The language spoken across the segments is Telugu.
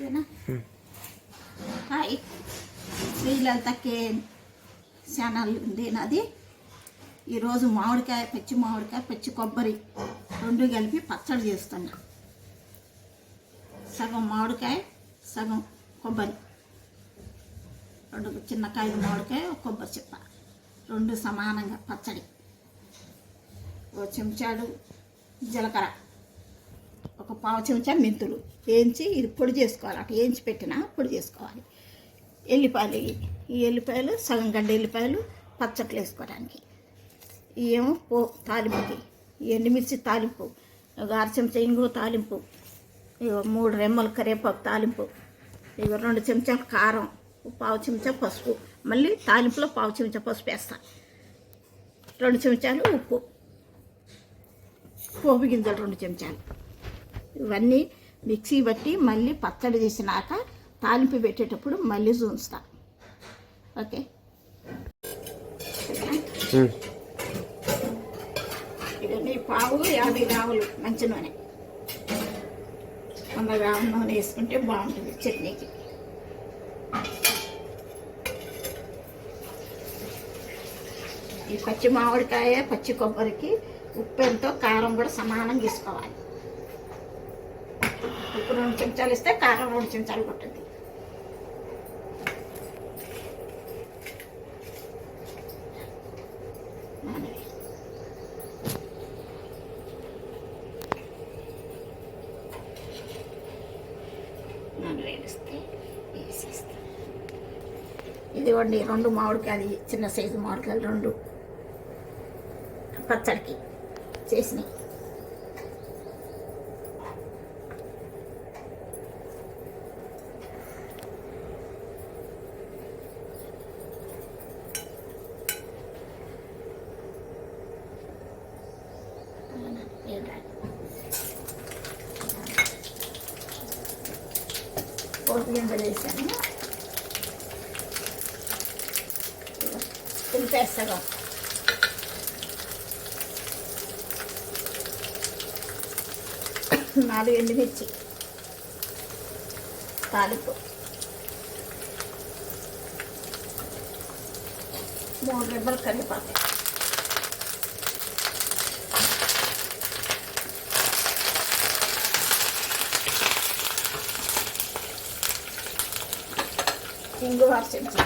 ఇదేనా హాయ్ శ్రీలలితకే ఛానల్ ఉంది నాది. ఈరోజు మామిడికాయ పచ్చి కొబ్బరి రెండు కలిపి పచ్చడి చేస్తున్నా. సగం మామిడికాయ సగం కొబ్బరి, రెండు చిన్న కాయలు మామిడికాయ కొబ్బరి చిప్ప రెండు సమానంగా పచ్చడి. ఓ చెంచాడు జీలకర్ర, ఒక పావు చెంచా మెంతులు వేయించి ఇది పొడి చేసుకోవాలి. అటు వేయించి పెట్టినా పొడి చేసుకోవాలి. ఎల్లిపాయలు, ఈ ఎల్లిపాయలు సగం గడ్డ ఎల్లిపాయలు పచ్చట్లు వేసుకోవడానికి. ఏమో తాలింపుకి ఎండుమిర్చి తాలింపు, ఒక అర చెంచా ఇంగువ తాలింపు, ఇక 3 రెమ్మలు కరివేపాకు తాలింపు, ఇక 2 చెంచాలు కారం, పావు చెంచా పసుపు, మళ్ళీ తాలింపులో పావు చెంచా పసుపు వేస్తాను, 2 చెంచాలు ఉప్పు, పోపు గింజలు 2 చెంచాలు. ఇవన్నీ మిక్సీ బట్టి మళ్ళీ పచ్చడి చేసినాక తాలింపు పెట్టేటప్పుడు మళ్ళీ చూస్తా. ఓకే, ఇవన్నీ పావు 50 గ్రాములు మంచి నూనె, 100 గ్రాముల నూనె వేసుకుంటే బాగుంటుంది చట్నీకి. ఈ పచ్చి మామిడికాయ పచ్చి కొబ్బరికి ఉప్పు ఎంతో కారం కూడా సమానంగా తీసుకోవాలి. ఉప్పు 2 చెంచాలు ఇస్తే కారం 2 చెంచాలు కొట్టింది. ఇదిగోండి 2 మామిడికాయలు, చిన్న సైజు మామిడికాయలు 2 పచ్చడికి చేసినాయి. పోపు గింజలు వేసాను, తింపేస్తాగా. 4 ఎండుమిర్చి తాలింపు, 3 రెబ్బలు కరివేపాకు, ఇంగువ 1 చెంచా,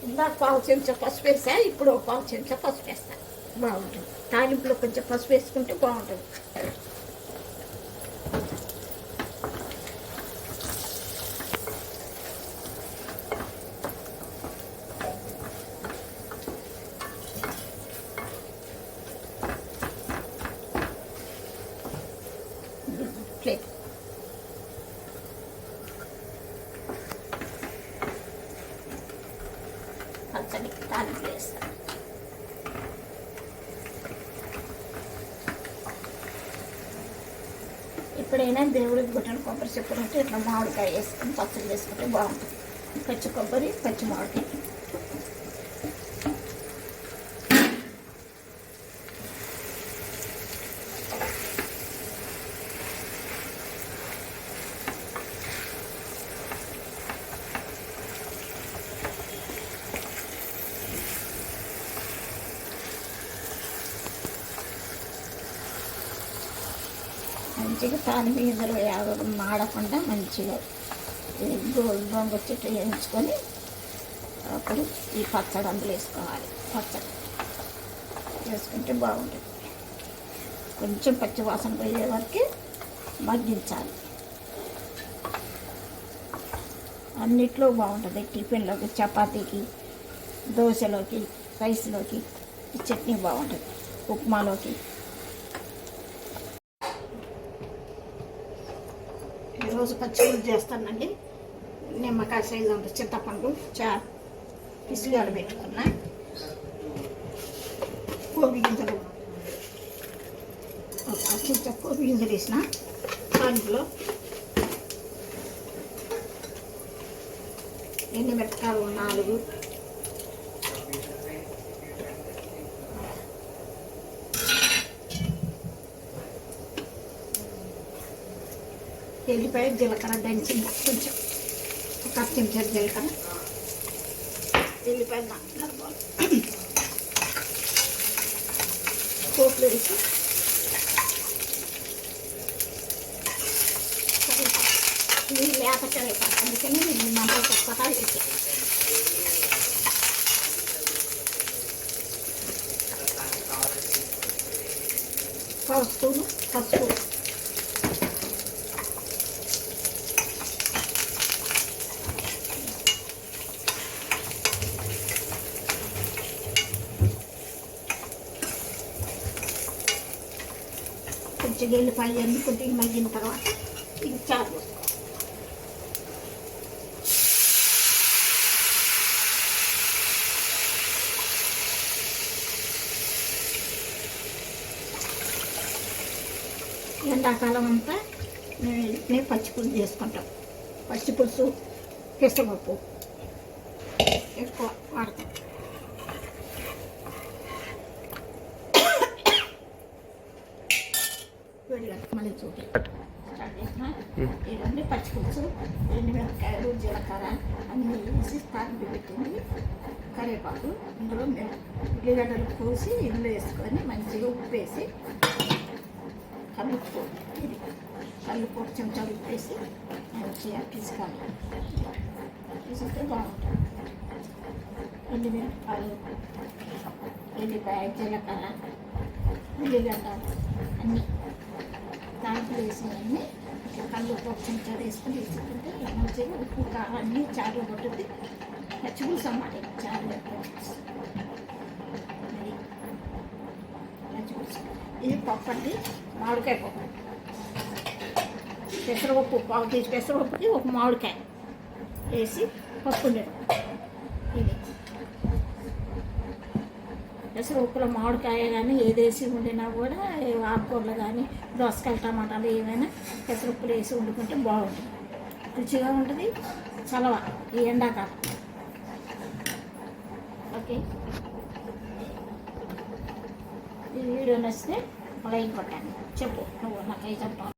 ఇందాక పావు చెంచా పసుపు వేసా, ఇప్పుడు 1 పావు చెంచా పసుపు వేస్తా. బాగుంటుంది తాలింపులో కొంచెం పసుపు వేసుకుంటే బాగుంటుంది. ప్లేట్ పచ్చడి తాలింపు వేస్తాను. ఎప్పుడైనా దేవుడికి పుట్టిన కొబ్బరి చెప్పులు ఉంటే ఇట్లా మామిడికాయ వేసుకొని పచ్చడి వేసుకుంటే బాగుంటుంది. పచ్చి కొబ్బరి పచ్చి మామిడికాయ. మంచిగా తాలింపు గింజలు మాడకుండా మంచిగా గోల్డ్ రంగు వచ్చేట్టు వేయించుకొని అప్పుడు ఈ పచ్చడి అందులో వేసుకోవాలి. పచ్చడి వేసుకుంటే బాగుంటుంది. కొంచెం పచ్చి వాసన పోయే వరకు మగ్గించాలి. అన్నిట్లో బాగుంటుంది. టిఫిన్లోకి, చపాతీకి, దోశలోకి, రైస్లోకి ఈ చట్నీ బాగుంటుంది. ఉప్మాలోకి. ఈరోజు పచ్చడి చేస్తానండి. నిమ్మకాయ సైజు అంత చింతపండు పిసిగాలు పెట్టుకున్నా, పోపు గింజలు పోపు గింజలు వేసిన దాంట్లో ఎండుమిరపకాయలు 4, ఎల్లిపాయ జీలకర్ర దంచింది కొంచెం ఒక చెంచా జీలకర్ర ఎల్లిపాయ పోపులు వేసి ఇది లేత కరివేపాకు అందుకని నేను మంట కొత్తగా వేసాను. పసుపు కొంచెం ఎల్లిపాయ అన్ని కొద్దిగా మగ్గిన తర్వాత ఇది చాలు. ఎండాకాలం అంతా మేము పచ్చిపులుసు చేసుకుంటాం. పచ్చిపులుసు పెసరపప్పు ఎక్కువ వాడతాం. మళ్ళీ చూపి స్టార్ట్ చేసిన ఇవన్నీ పచ్చిపులుసు ఎండుమిరపకాయలు జీలకర్ర అన్నీ వేసి తాలింపు పెట్టింది. కరివేపాకు ఇందులో మేము ఉల్లిగడ్డలు కోసి ఇందులో వేసుకొని మంచిగా ఉప్పు వేసి కలుపు ఇది కలుపు ఒక చెంచా ఉప్పేసి మంచిగా పిసుకాలి. పిసిస్తే బాగుంటుంది. ఎండుమిరపకాయలు ఎల్లిపాయ జీలకర్ర ఉల్లిగడ్డ అన్నీ దాంట్లో వేసేవన్నీ కళ్ళు ఒక చెంచా వేసుకొని వేసుకుంటే మంచిగా ఉప్పు కారం అన్నీ చారు పట్టుద్ది. పచ్చిపులుసు అన్నమాట చారు పచ్చిపులుసు. ఇది పప్పు అండి, మామిడికాయ పప్పు. పెసరపప్పు పావు కేజీ పెసరపప్పుకి ఒక మామిడికాయ వేసి పప్పు ఉండడం. ఇది పెసరపప్పులో మామిడికాయ కానీ ఏదేసి వండినా కూడా ఆకుకూరలు కానీ దోసకాయ టమాటాలు ఏమైనా పెసరపప్పులు వేసి వండుకుంటే బాగుంటుంది, రుచిగా ఉంటుంది. చలవ ఈ ఎండాకాలం. ఓకే, ఈ వీడియో నచ్చితే లైక్ కొట్టండి. చెప్పు నువ్వు నాకు చెప్తాను.